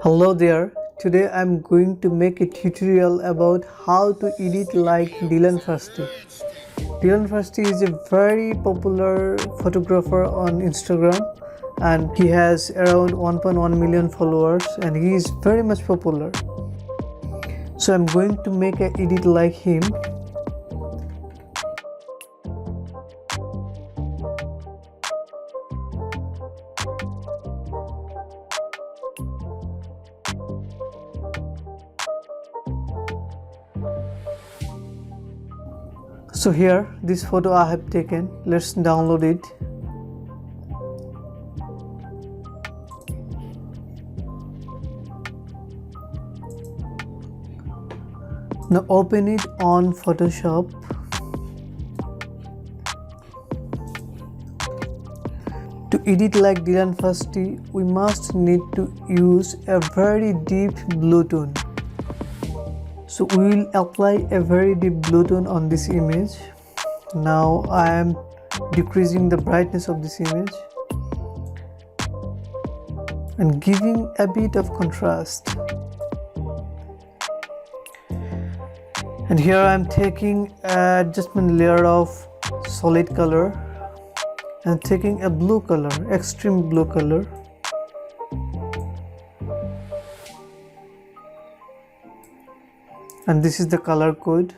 Hello there. Today I'm going to make a tutorial about how to edit like Dylan Furst. Dylan Furst is a very popular photographer on Instagram and he has around 1.1 million followers and he is very much popular. So I'm going to make an edit like him. So here, this photo I have taken. Let's download it. Now open it on Photoshop. To edit like Dylan Furst, we must need to use a very deep blue tone. So we will apply a very deep blue tone on this image. Now I am decreasing the brightness of this image and giving a bit of contrast. And here I am taking an adjustment layer of solid color and taking a blue color, extreme blue color. And this is the color code,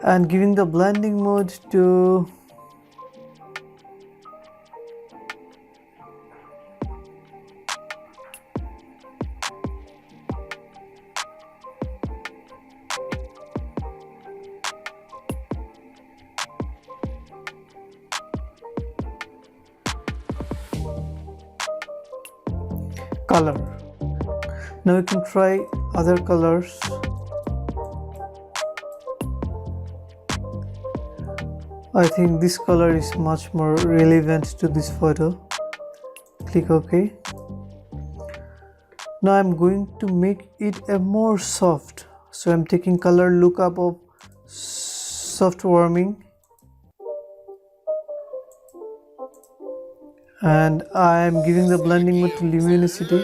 and giving the blending mode to color. Now you can try other colors. I think this color is much more relevant to this photo. Click OK. Now I'm going to make it a more soft. So I'm taking color lookup of soft warming and I'm giving the blending mode to luminosity.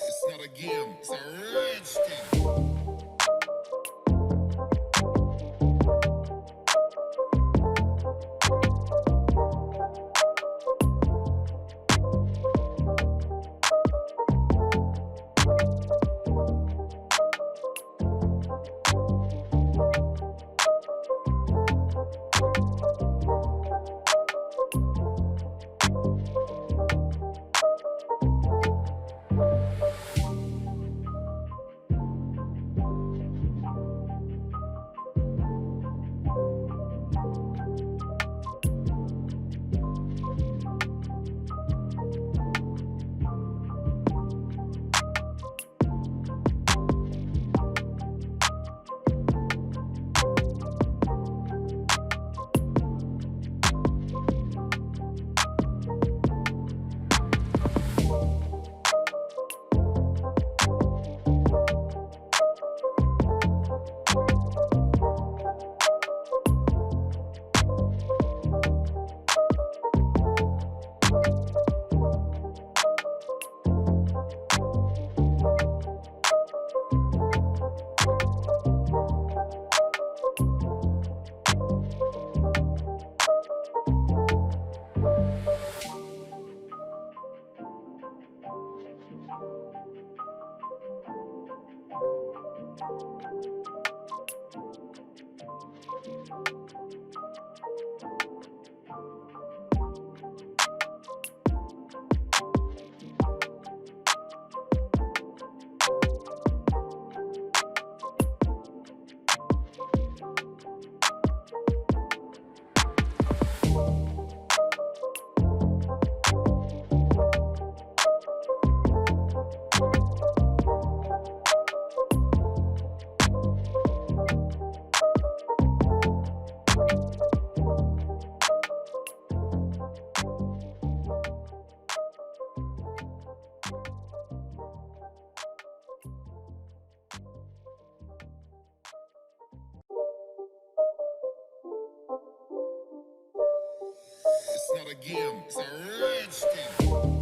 It's not a game, it's a rage thing. It's not a game, it's a rich thing.